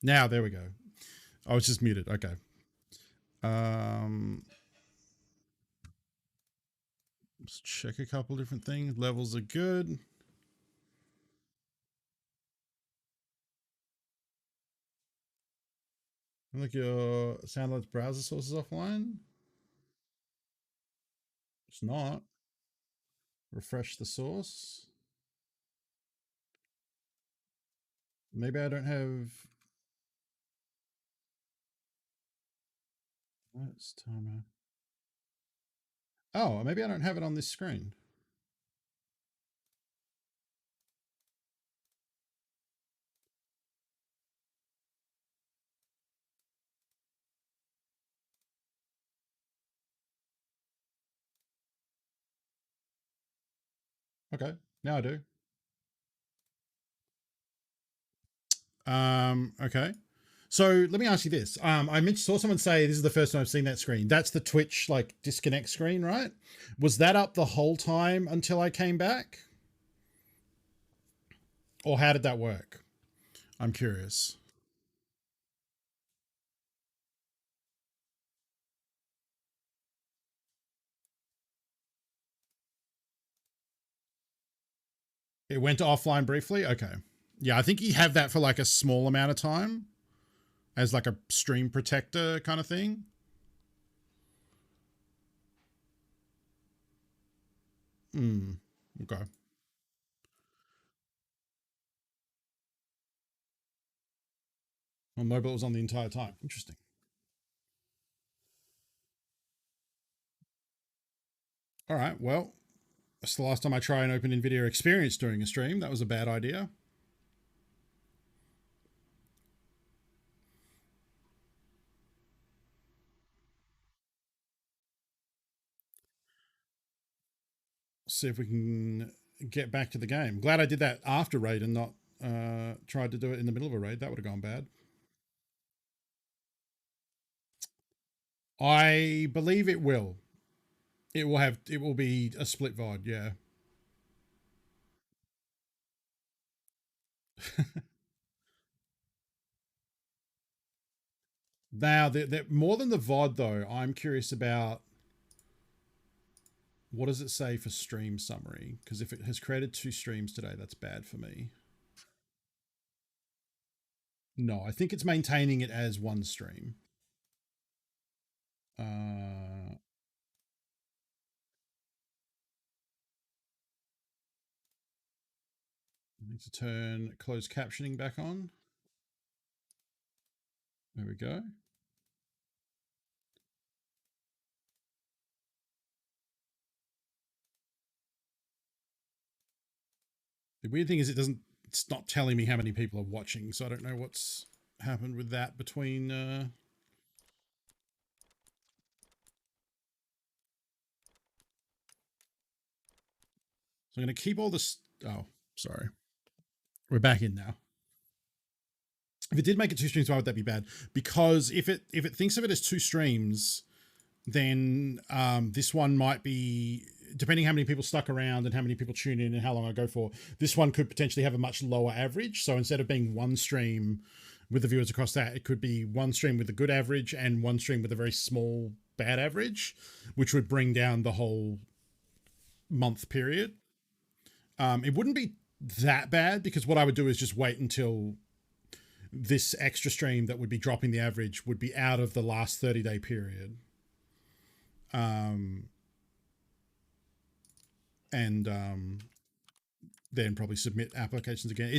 Now, there we go. I was just muted. Okay. Um, let's check a couple different things. Levels are good. Look, your Soundlight's browser source is offline. It's not. Refresh the source. Maybe I don't have. Let's timer. Oh, maybe I don't have it on this screen. Okay, now I do. Okay. So let me ask you this. Saw someone say this is the first time I've seen that screen. That's the Twitch like disconnect screen, right? Was that up the whole time until I came back? Or how did that work? I'm curious. It went offline briefly? Okay. Yeah, I think you have that for like a small amount of time as like a stream protector kind of thing. Okay. Well, mobile was on the entire time. Interesting. All right. Well, that's the last time I try and open NVIDIA Experience during a stream. That was a bad idea. See if we can get back to the game. Glad I did that after raid and not tried to do it in the middle of a raid. That would have gone bad. I believe it will. It will have. It will be a split VOD. Yeah. Now, more than the VOD though, I'm curious about what does it say for stream summary? Because if it has created 2 streams today, that's bad for me. No, I think it's maintaining it as 1 stream. I need to turn closed captioning back on. There we go. The weird thing is it's not telling me how many people are watching, so I don't know what's happened with that between so I'm going to keep all this. Oh, sorry. We're back in now. If it did make it 2 streams, why would that be bad? Because if it thinks of it as 2 streams, then this one might be, depending how many people stuck around and how many people tune in and how long I go for, this one could potentially have a much lower average. So instead of being 1 stream with the viewers across that, it could be 1 stream with a good average and 1 stream with a very small bad average, which would bring down the whole month period. It wouldn't be that bad because what I would do is just wait until this extra stream that would be dropping the average would be out of the last 30-day period. And then probably submit applications again.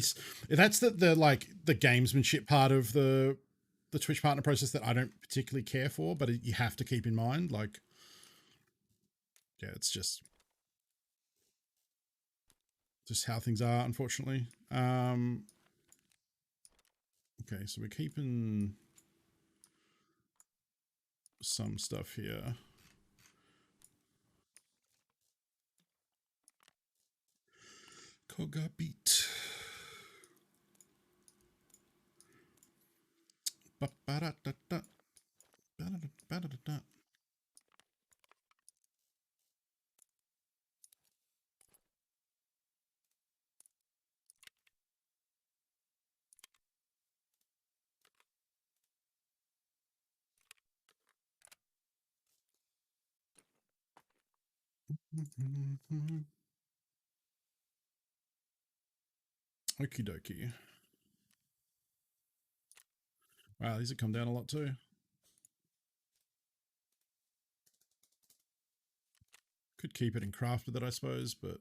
That's the like the gamesmanship part of the Twitch partner process that I don't particularly care for, but you have to keep in mind. Like, yeah, it's just how things are, unfortunately. Okay, so we're keeping some stuff here. Koga beat. Okie dokie. Wow, these have come down a lot too. Could keep it and crafted it, I suppose, but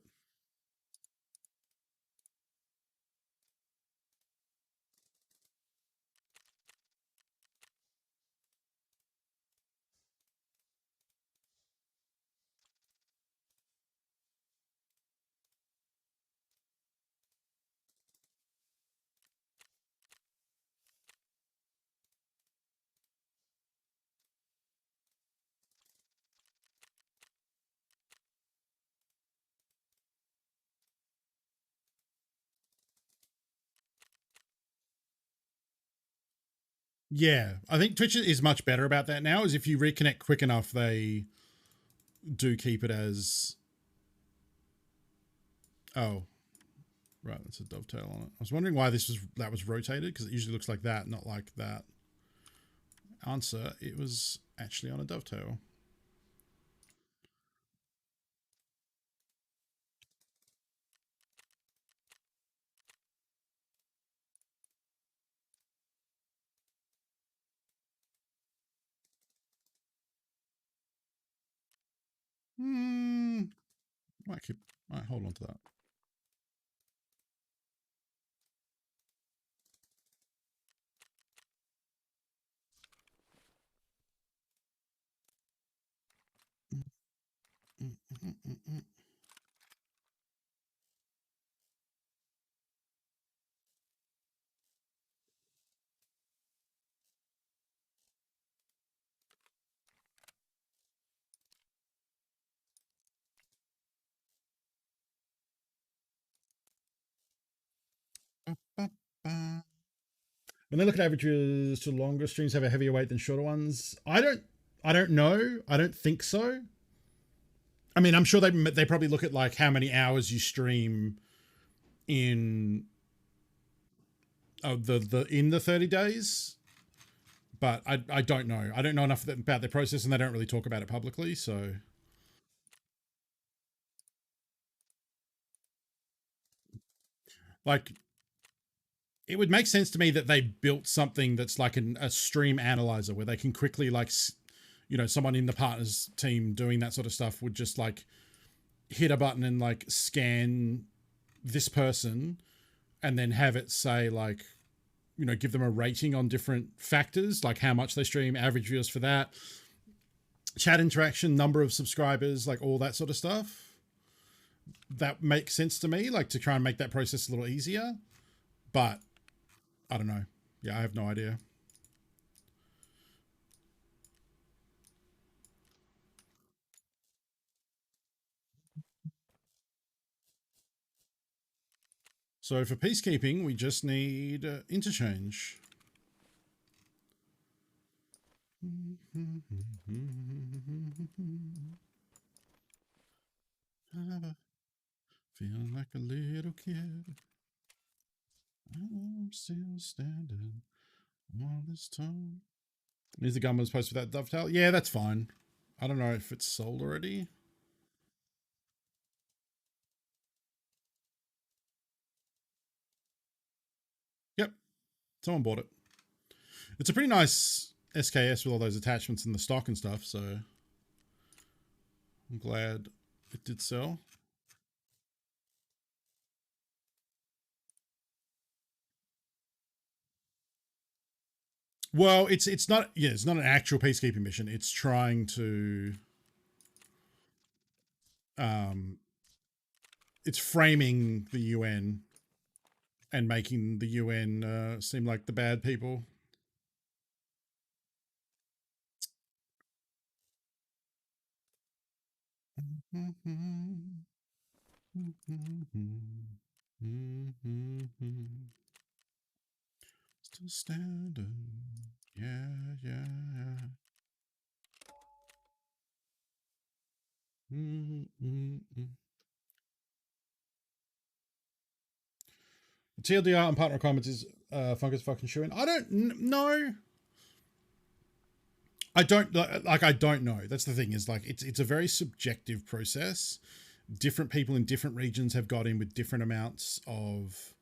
yeah, I think Twitch is much better about that now. Is if you reconnect quick enough, they do keep it as. Oh, right, that's a dovetail on it. I was wondering why that was rotated because it usually looks like that, not like that. Answer: it was actually on a dovetail. Hmm. Might hold on to that. When they look at averages, to longer streams have a heavier weight than shorter ones. I don't know. I don't think so. I mean, I'm sure they probably look at like how many hours you stream in the in the 30 days, but I don't know. I don't know enough about their process, and they don't really talk about it publicly. So, like, it would make sense to me that they built something that's like a stream analyzer where they can quickly like, someone in the partners team doing that sort of stuff would just like hit a button and like scan this person and then have it say like, give them a rating on different factors, like how much they stream, average viewers for that, chat interaction, number of subscribers, like all that sort of stuff. That makes sense to me, like to try and make that process a little easier. But I don't know. Yeah, I have no idea. So for peacekeeping, we just need interchange. Feeling like a little kid. I'm still standing all this time. Is the gun was supposed to that dovetail? Yeah, that's fine. I don't know if it's sold already. Yep, someone bought it. It's a pretty nice SKS with all those attachments in the stock and stuff, so I'm glad it did sell. Well, it's not it's not an actual peacekeeping mission. It's trying to um it's framing the UN and making the UN seem like the bad people. Still standing. Yeah, yeah, yeah. The TLDR and partner requirements is Fungus fucking shooing. I don't know. I don't like. I don't know. That's the thing. Is like it's a very subjective process. Different people in different regions have got in with different amounts of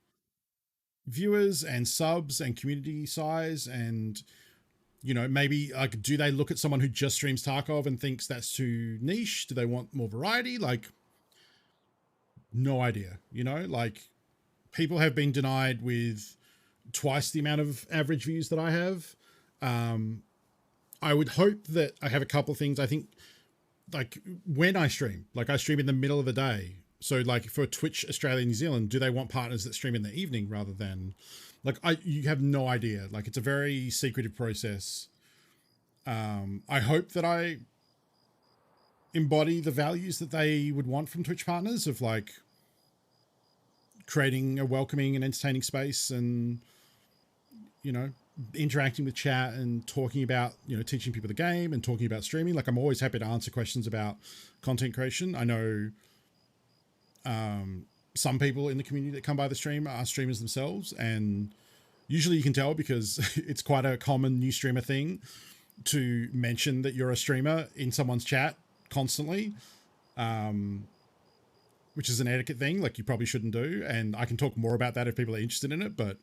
viewers and subs and community size, and maybe like, do they look at someone who just streams Tarkov and thinks that's too niche? Do they want more variety? Like, no idea. Like, people have been denied with twice the amount of average views that I have. I would hope that I have a couple of things. I think, like, when I stream in the middle of the day. So like for Twitch Australia, New Zealand, do they want partners that stream in the evening rather than like, you have no idea. Like, it's a very secretive process. I hope that I embody the values that they would want from Twitch partners of like creating a welcoming and entertaining space and, interacting with chat and talking about, teaching people the game and talking about streaming. Like, I'm always happy to answer questions about content creation. I know some people in the community that come by the stream are streamers themselves, and usually you can tell because it's quite a common new streamer thing to mention that you're a streamer in someone's chat constantly, which is an etiquette thing like you probably shouldn't do. And I can talk more about that if people are interested in it, but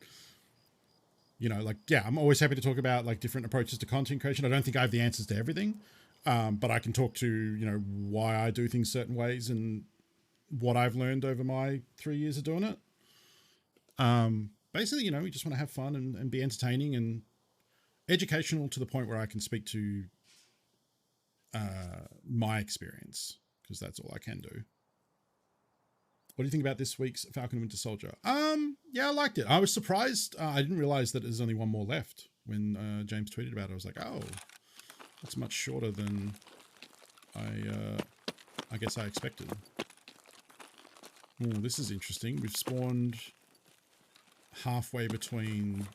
like, yeah, I'm always happy to talk about like different approaches to content creation. I don't think I have the answers to everything, but I can talk to, why I do things certain ways and what I've learned over my 3 years of doing it. Basically, we just want to have fun and be entertaining and educational to the point where I can speak to my experience, because that's all I can do. What do you think about this week's Falcon and Winter Soldier? Yeah, I liked it. I was surprised. I didn't realize that there's only one more left. When James tweeted about it, I was like, oh, that's much shorter than I guess I expected. Oh, this is interesting. We've spawned halfway between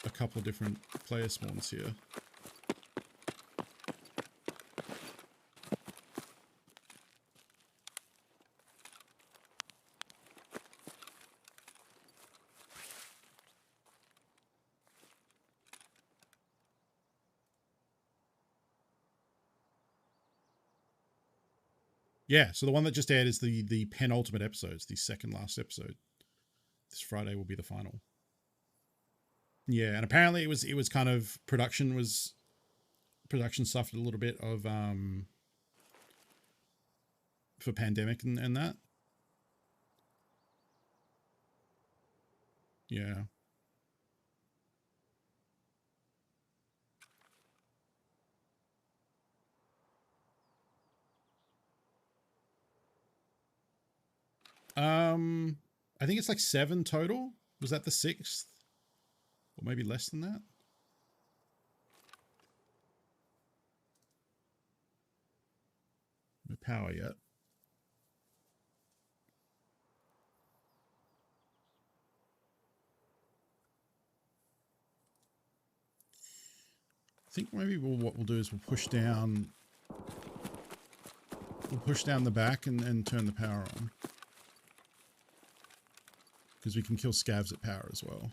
a couple of different player spawns here. Yeah, so the one that just aired is the penultimate episode. It's the second last episode. This Friday will be the final. Yeah, and apparently it was kind of production suffered a little bit of for pandemic and that. Yeah. I think it's like 7 total. Was that the 6th? Or maybe less than that? No power yet. I think maybe what we'll do is we'll push down the back and turn the power on. Because we can kill scavs at power as well.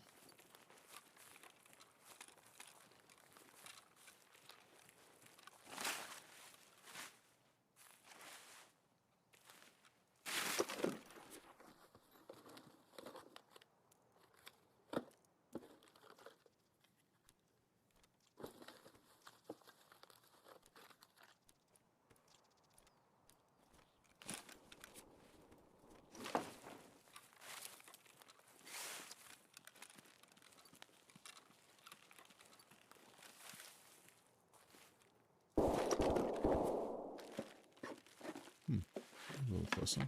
A little closer.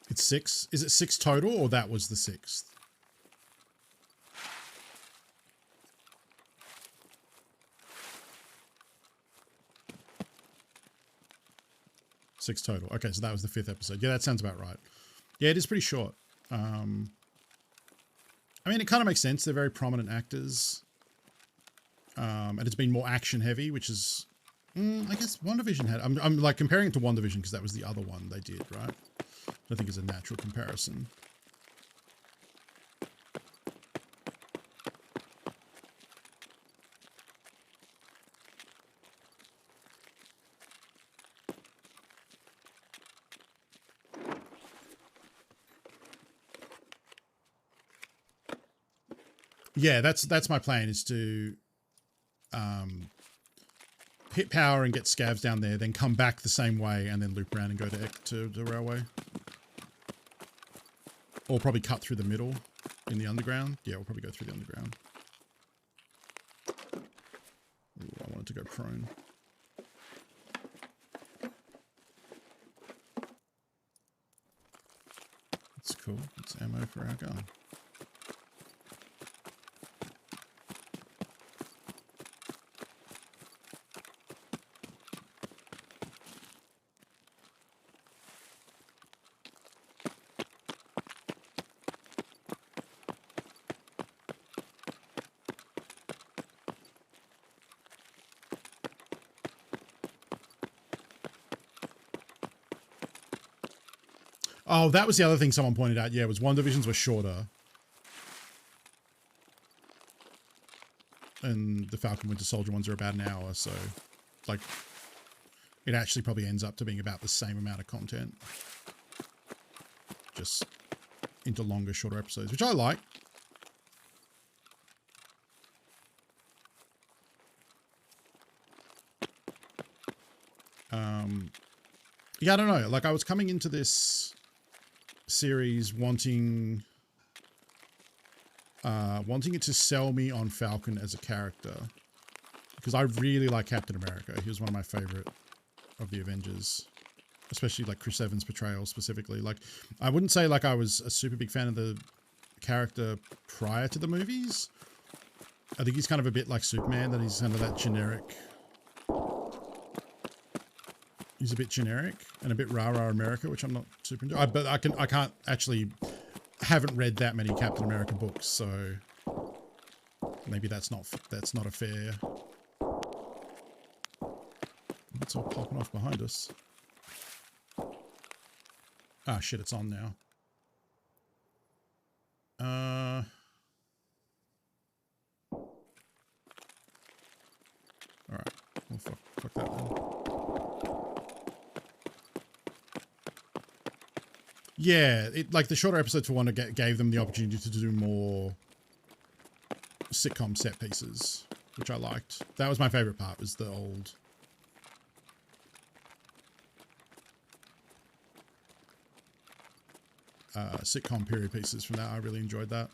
It's 6. Is it 6 total, or that was the 6th? Six total. Okay, so that was the 5th episode. Yeah, that sounds about right. Yeah, it is pretty short. I mean, it kind of makes sense. They're very prominent actors. And it's been more action heavy, which is, I guess WandaVision had. I'm like comparing it to WandaVision because that was the other one they did, right? I think is a natural comparison. Yeah, that's my plan, is to hit power and get scavs down there, then come back the same way and then loop around and go to the railway. Or probably cut through the middle in the underground. Yeah, we'll probably go through the underground. Ooh, I wanted to go prone. That's cool. It's ammo for our gun. Oh, that was the other thing someone pointed out. Yeah, was WandaVisions were shorter. And the Falcon Winter Soldier ones are about an hour, so like it actually probably ends up to being about the same amount of content. Just into longer, shorter episodes, which I like. Yeah, I don't know. Like I was coming into this series wanting it to sell me on Falcon as a character, because I really like Captain America. He was one of my favorite of the Avengers, especially like Chris Evans' portrayal specifically. Like I wouldn't say like I was a super big fan of the character prior to the movies. I think he's kind of a bit like Superman, that he's kind of that generic. He's a bit generic and a bit rah-rah America, which I'm not super into. But I can't actually, haven't read that many Captain America books, so maybe that's not a fair. It's all popping off behind us. Ah, shit, it's on now. All right. Well, fuck that then. Yeah, like the shorter episodes for Wanda gave them the opportunity to do more sitcom set pieces, which I liked. That was my favorite part, was the old sitcom period pieces from that. I really enjoyed that.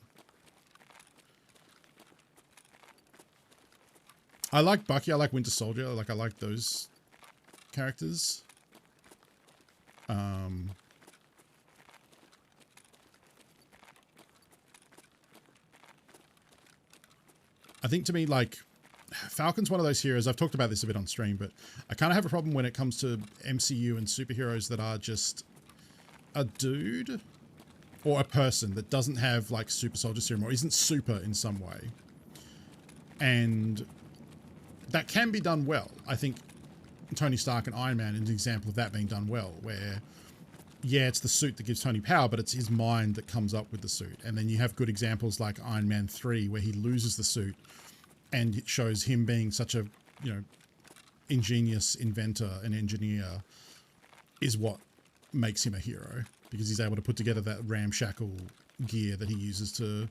I like Bucky. I like Winter Soldier. Like I like those characters. I think to me, like, Falcon's one of those heroes. I've talked about this a bit on stream, but I kind of have a problem when it comes to MCU and superheroes that are just a dude or a person that doesn't have like super soldier serum or isn't super in some way. And that can be done well. I think Tony Stark and Iron Man is an example of that being done well, where yeah, it's the suit that gives Tony power, but it's his mind that comes up with the suit. And then you have good examples like Iron Man 3, where he loses the suit and it shows him being such a, you know, ingenious inventor and engineer is what makes him a hero, because he's able to put together that ramshackle gear that he uses to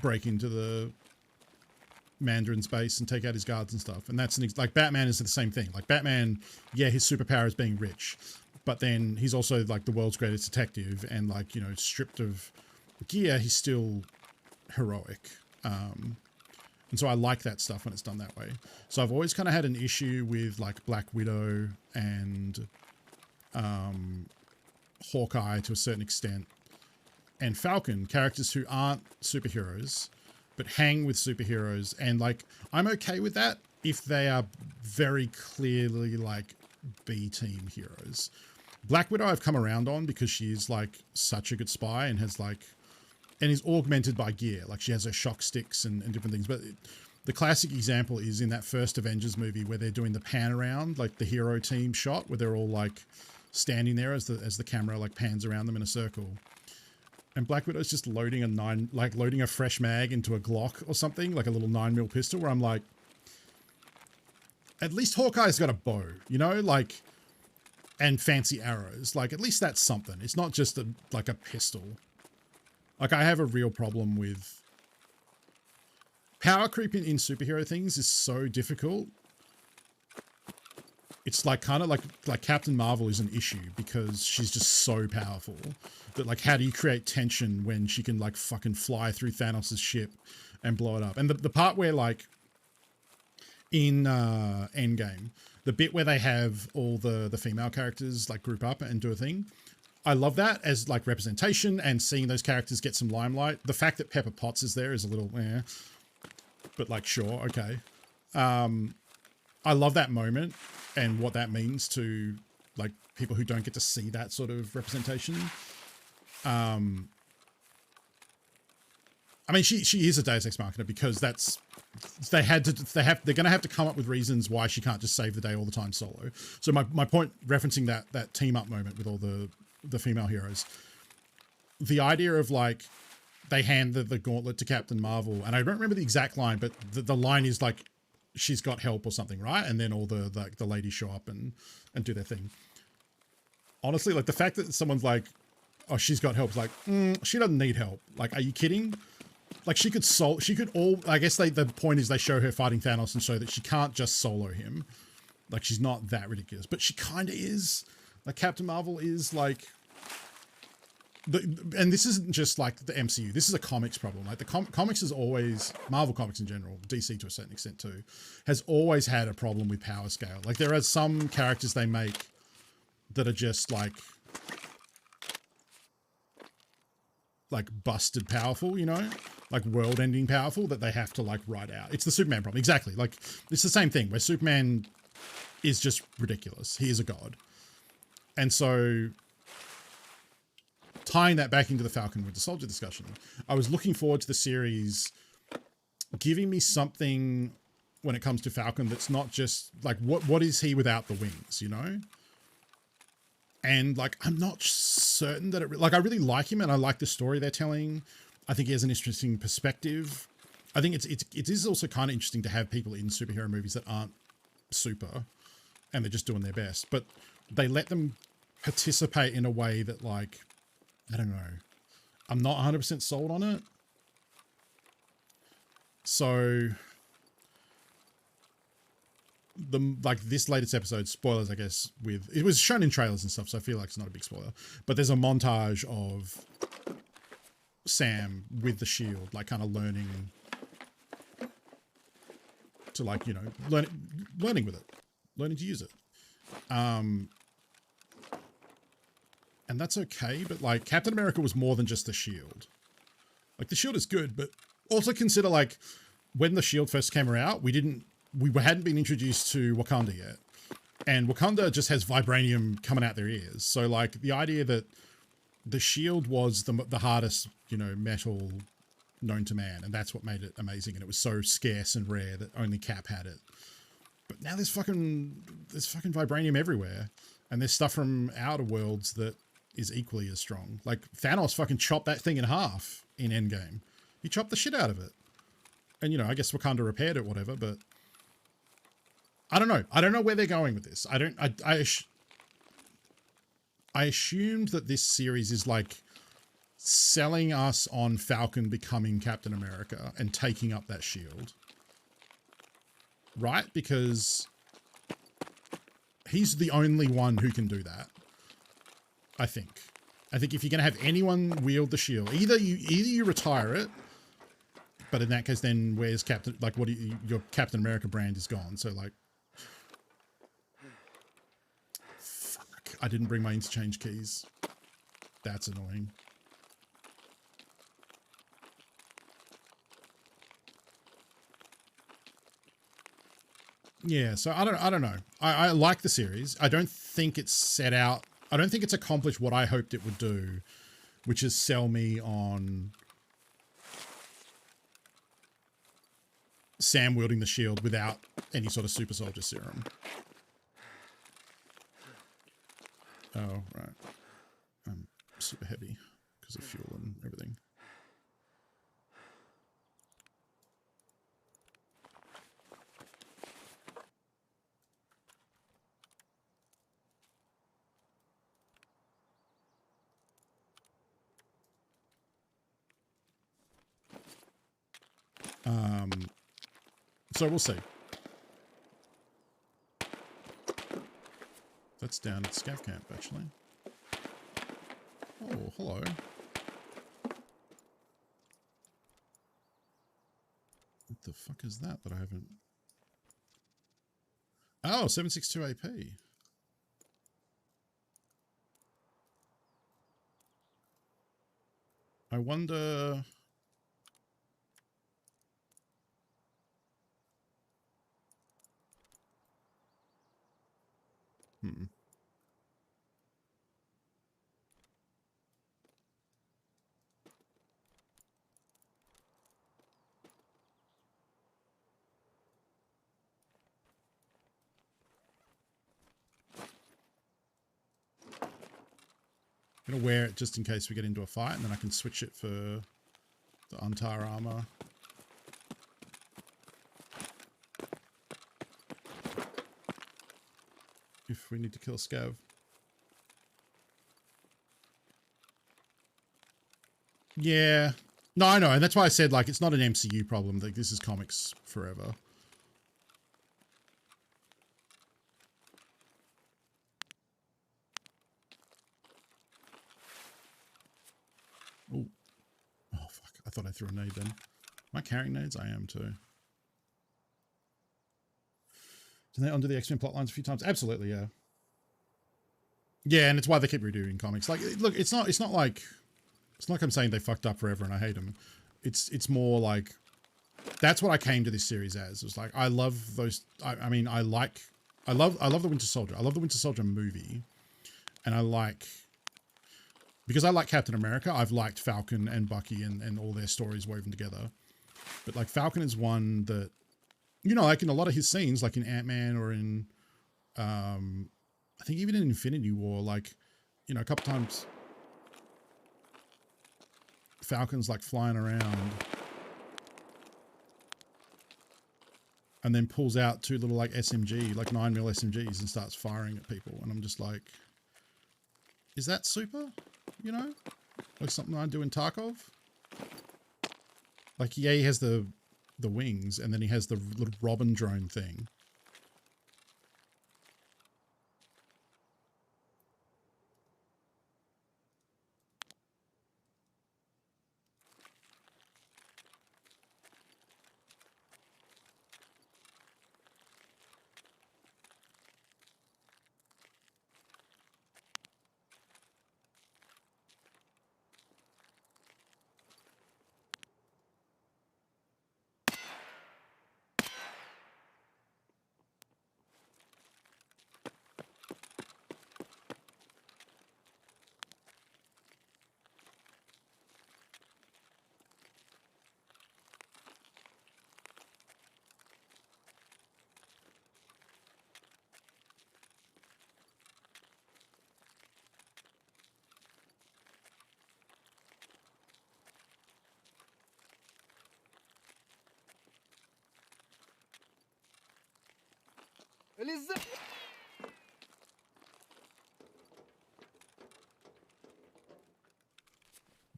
break into the Mandarin's base and take out his guards and stuff. And that's like Batman is the same thing. Like Batman, yeah, his superpower is being rich, but then he's also like the world's greatest detective, and like, you know, stripped of gear, he's still heroic. And so I like that stuff when it's done that way. So I've always kind of had an issue with like Black Widow and Hawkeye to a certain extent, and Falcon, characters who aren't superheroes but hang with superheroes. And like, I'm okay with that if they are very clearly like B-team heroes. Black Widow I've come around on because she's like such a good spy and has like and is augmented by gear. Like she has her shock sticks and different things. But the classic example is in that first Avengers movie where they're doing the pan around, like the hero team shot, where they're all like standing there as the camera like pans around them in a circle. And Black Widow's just loading a fresh mag into a Glock or something, like a little 9mm pistol, where I'm like, at least Hawkeye's got a bow, you know, like, and fancy arrows. Like, at least that's something. It's not just like a pistol. Like, I have a real problem with power creep in superhero things is so difficult. It's like kind of like Captain Marvel is an issue because she's just so powerful that like, how do you create tension when she can like fucking fly through Thanos' ship and blow it up? And the part where like in Endgame, the bit where they have all the female characters like group up and do a thing, I love that as like representation and seeing those characters get some limelight. The fact that Pepper Potts is there is a little but like, sure, okay. I love that moment and what that means to like people who don't get to see that sort of representation. I mean, she is a Deus Ex Machina because they're going to have to come up with reasons why she can't just save the day all the time solo. So my point referencing that team up moment with all the female heroes, the idea of like, they hand the gauntlet to Captain Marvel, and I don't remember the exact line, but the line is like, she's got help or something, right? And then all the ladies show up and do their thing. Honestly, like the fact that someone's like, oh, she's got help, like, she doesn't need help. Like, are you kidding? Like she could I guess the point is they show her fighting Thanos and show that she can't just solo him. Like she's not that ridiculous, but she kind of is. Like Captain Marvel is like, and this isn't just like the MCU. This is a comics problem. Like the comics is always, Marvel comics in general, DC to a certain extent too, has always had a problem with power scale. Like there are some characters they make that are just like busted powerful, you know, like world ending powerful that they have to like write out. It's the Superman problem. Exactly. Like it's the same thing where Superman is just ridiculous. He is a god. And so tying that back into the Falcon Winter Soldier discussion, I was looking forward to the series giving me something when it comes to Falcon that's not just like, what is he without the wings, you know? And like, I'm not certain that I really like him and I like the story they're telling. I think he has an interesting perspective. I think it is also kind of interesting to have people in superhero movies that aren't super and they're just doing their best, but they let them participate in a way that like, I don't know. I'm not 100% sold on it. So this latest episode, spoilers, I guess, it was shown in trailers and stuff, so I feel like it's not a big spoiler, but there's a montage of Sam with the shield, like kind of learning to like, you know, learning with it, learning to use it. And that's okay, but like Captain America was more than just the shield. Like the shield is good, but also consider like when the shield first came out, we hadn't been introduced to Wakanda yet. And Wakanda just has vibranium coming out their ears. So like the idea that the shield was the hardest, you know, metal known to man. And that's what made it amazing. And it was so scarce and rare that only Cap had it. But now there's fucking vibranium everywhere. And there's stuff from outer worlds that is equally as strong. Like Thanos fucking chopped that thing in half in Endgame. He chopped the shit out of it. And, you know, I guess Wakanda repaired it, whatever, but I don't know. I don't know where they're going with this. I assumed that this series is like selling us on Falcon becoming Captain America and taking up that shield. Right? Because he's the only one who can do that. I think if you're going to have anyone wield the shield, either you retire it, but in that case, then where's Captain, like your Captain America brand is gone. So like, fuck, I didn't bring my interchange keys. That's annoying. Yeah, so I don't know. I like the series. I don't think it's accomplished what I hoped it would do, which is sell me on Sam wielding the shield without any sort of super soldier serum. Oh, right. I'm super heavy because of fuel and everything. So we'll see. That's down at Scav Camp, actually. Oh, hello. What the fuck is that I haven't... Oh, 762 AP. I wonder... I'm going to wear it just in case we get into a fight, and then I can switch it for the Untar armor. If we need to kill a Scav. Yeah. No, I know. And that's why I said, like, it's not an MCU problem. Like, this is comics forever. Oh. Oh, fuck. I thought I threw a nade then. Am I carrying nades? I am too. Did they undo the X-Men plotlines a few times? Absolutely, yeah. Yeah, and it's why they keep redoing comics. Like, look, it's not like I'm saying they fucked up forever and I hate them. It's more like that's what I came to this series as. It was like I love those. I mean, I love the Winter Soldier. I love the Winter Soldier movie, and because I like Captain America. I've liked Falcon and Bucky and all their stories woven together. But like Falcon is one that, you know, like in a lot of his scenes, like in Ant-Man or in, I think even in Infinity War, like, you know, a couple times Falcon's like flying around and then pulls out two little like SMG, like 9mm SMGs and starts firing at people. And I'm just like, is that super? You know, like something I do in Tarkov? Like, yeah, he has the wings and then he has the little Robin drone thing.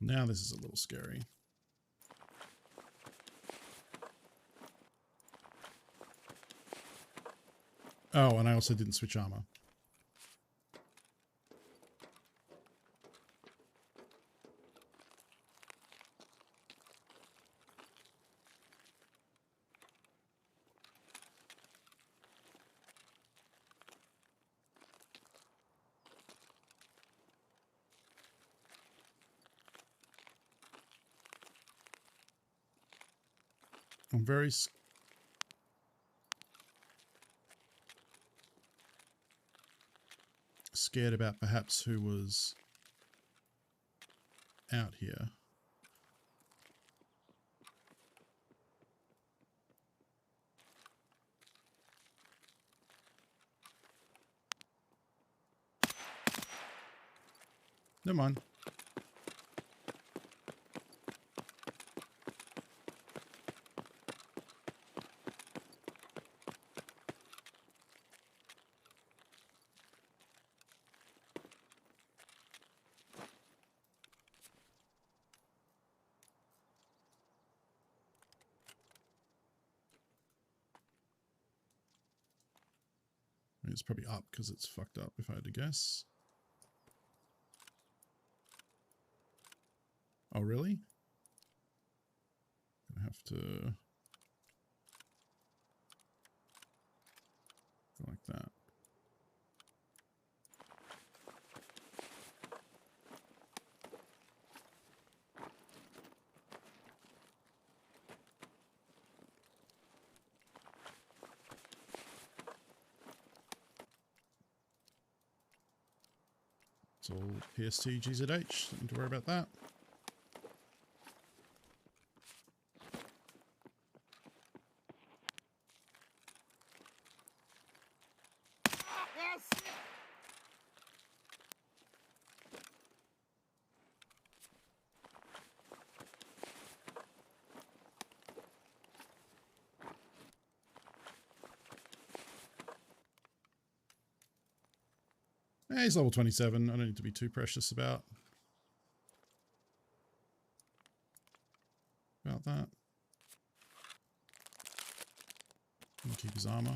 Now this is a little scary. Oh, and I also didn't switch armor. I'm very scared about perhaps who was out here. Never mind. It's probably up because it's fucked up, if I had to guess. Oh, really? I have to go like that. It's all PST GZH, don't need to worry about that. Yeah, he's level 27. I don't need to be too precious about that. And keep his armor.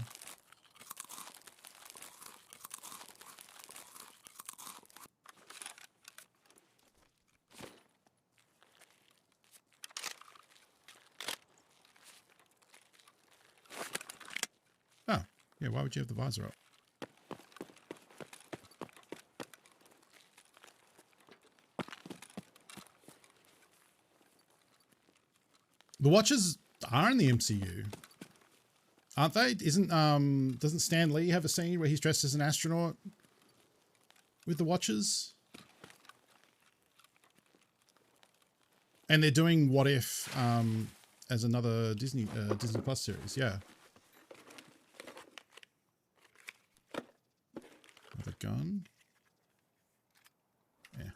Oh, yeah, why would you have the visor up? The Watchers are in the MCU, aren't they? Doesn't Stan Lee have a scene where he's dressed as an astronaut with the Watchers? And they're doing What If as another Disney Plus series, yeah. Another gun. Yeah.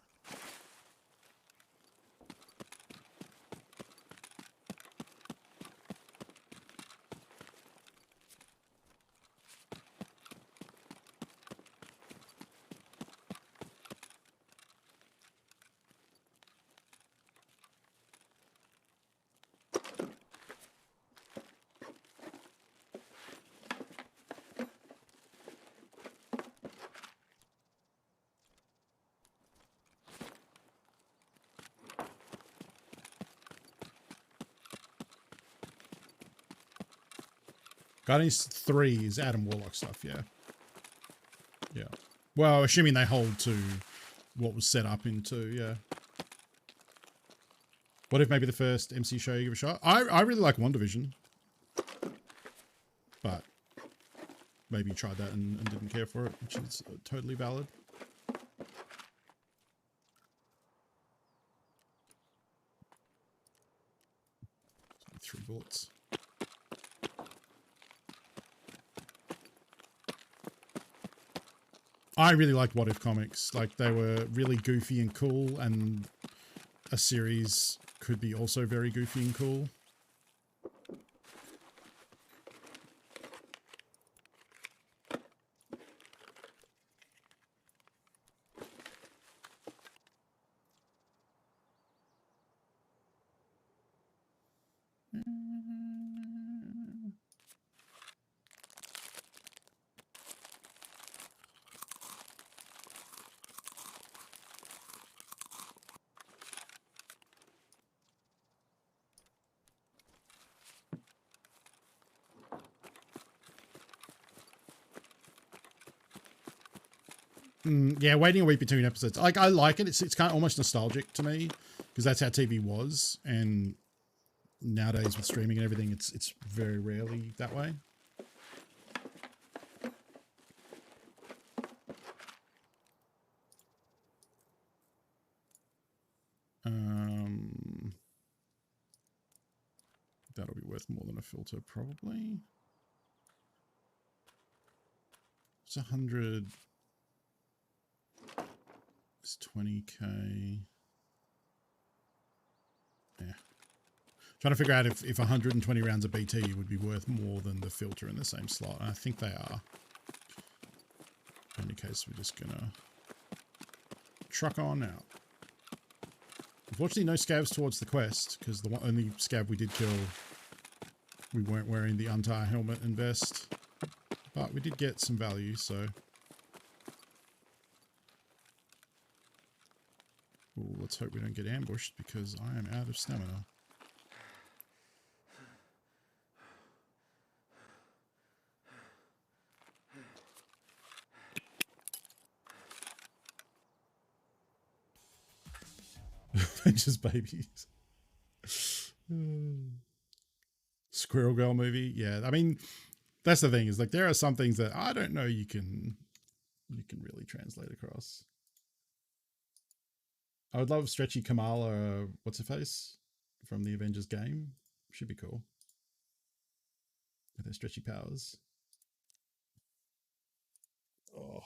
Guardians 3 is Adam Warlock stuff, yeah. Yeah. Well, assuming they hold to what was set up into, yeah. What if maybe the first MC show you give a shot? I really like WandaVision. But maybe you tried that and didn't care for it, which is totally valid. 3 bullets. I really liked What If comics. Like, they were really goofy and cool, and a series could be also very goofy and cool. Yeah, waiting a week between episodes. Like, I like it. It's kind of almost nostalgic to me because that's how TV was, and nowadays with streaming and everything, it's very rarely that way. That'll be worth more than a filter, probably. It's 100. It's 20k. Yeah. Trying to figure out if 120 rounds of BT would be worth more than the filter in the same slot. And I think they are. In any case, we're just gonna truck on out. Unfortunately, no scavs towards the quest, because the only scav we did kill, we weren't wearing the Untar helmet and vest. But we did get some value, so... Ooh, let's hope we don't get ambushed, because I am out of stamina. Just babies. Squirrel Girl movie. Yeah, I mean, that's the thing, is like there are some things that I don't know you can really translate across. I would love Stretchy Kamala, what's her face from the Avengers game. Should be cool with her stretchy powers. Oh,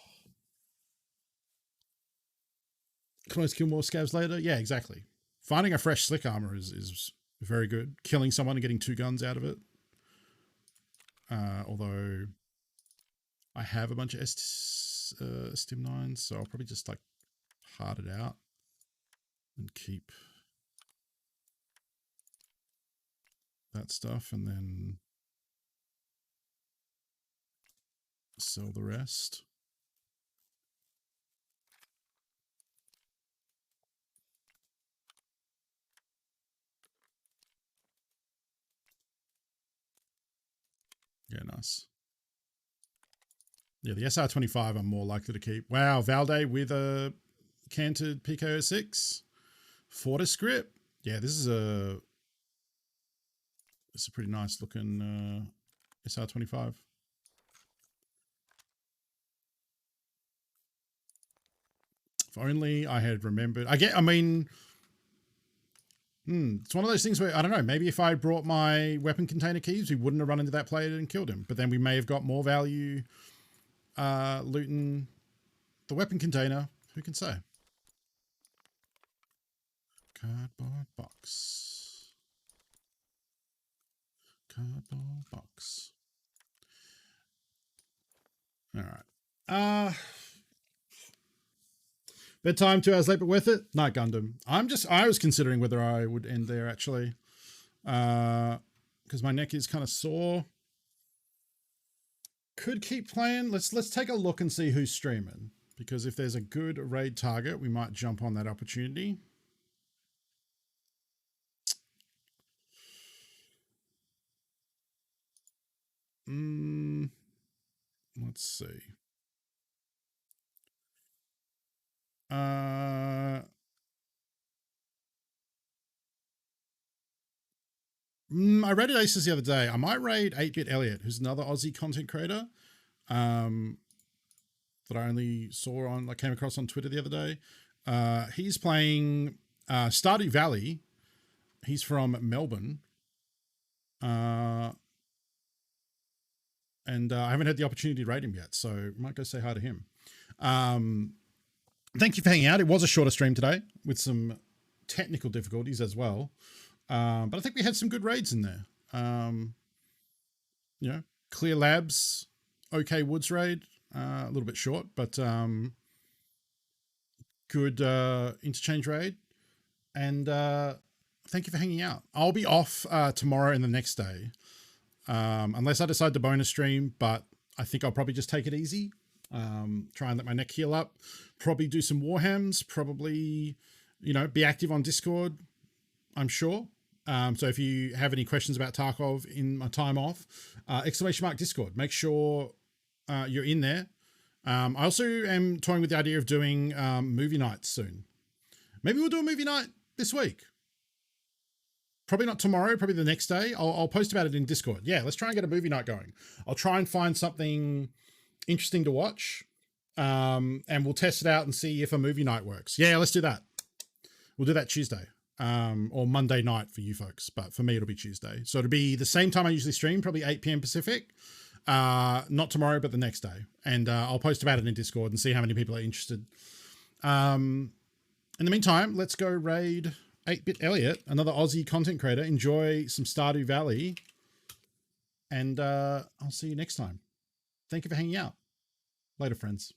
can always kill more scavs later. Yeah, exactly. Finding a fresh slick armor is very good. Killing someone and getting 2 guns out of it. Although I have a bunch of Stim 9s, so I'll probably just like hard it out and keep that stuff and then sell the rest. Yeah, nice. Yeah, the SR25 I'm more likely to keep. Wow, Valde with a canted PKO6. Fortis script. Yeah, this is a pretty nice looking SR25. If only I had remembered. I mean, it's one of those things where, I don't know, maybe if I brought my weapon container keys, we wouldn't have run into that player and killed him. But then we may have got more value looting the weapon container. Who can say? Cardboard box. Cardboard box. All right. Bedtime, 2 hours late, but worth it. Night Gundam. I was considering whether I would end there actually, because my neck is kind of sore. Could keep playing. Let's take a look and see who's streaming, because if there's a good raid target, we might jump on that opportunity. Let's see. I raided Aces the other day. I might raid 8-Bit Elliot, who's another Aussie content creator that I only saw on, I came across on Twitter the other day. He's playing Stardew Valley. He's from Melbourne. And I haven't had the opportunity to raid him yet, so might go say hi to him. Thank you for hanging out. It was a shorter stream today with some technical difficulties as well. But I think we had some good raids in there. You know, Clear Labs, OK Woods raid, a little bit short, but good interchange raid. And thank you for hanging out. I'll be off tomorrow and the next day, unless I decide to bonus stream, but I think I'll probably just take it easy. Try and let my neck heal up, probably do some Warhams, probably, you know, be active on Discord, I'm sure. So if you have any questions about Tarkov in my time off, !Discord, make sure you're in there. I also am toying with the idea of doing movie nights soon. Maybe we'll do a movie night this week. Probably not tomorrow, probably the next day. I'll post about it in Discord. Yeah, let's try and get a movie night going. I'll try and find something interesting to watch, and we'll test it out and see if a movie night works. Yeah, let's do that. We'll do that Tuesday. Or Monday night for you folks, but for me it'll be Tuesday. So it'll be the same time I usually stream, probably 8 p.m. Pacific. Not tomorrow, but the next day. And I'll post about it in Discord and see how many people are interested. In the meantime, let's go raid 8-Bit Elliot, another Aussie content creator. Enjoy some Stardew Valley. And I'll see you next time. Thank you for hanging out. Later, friends.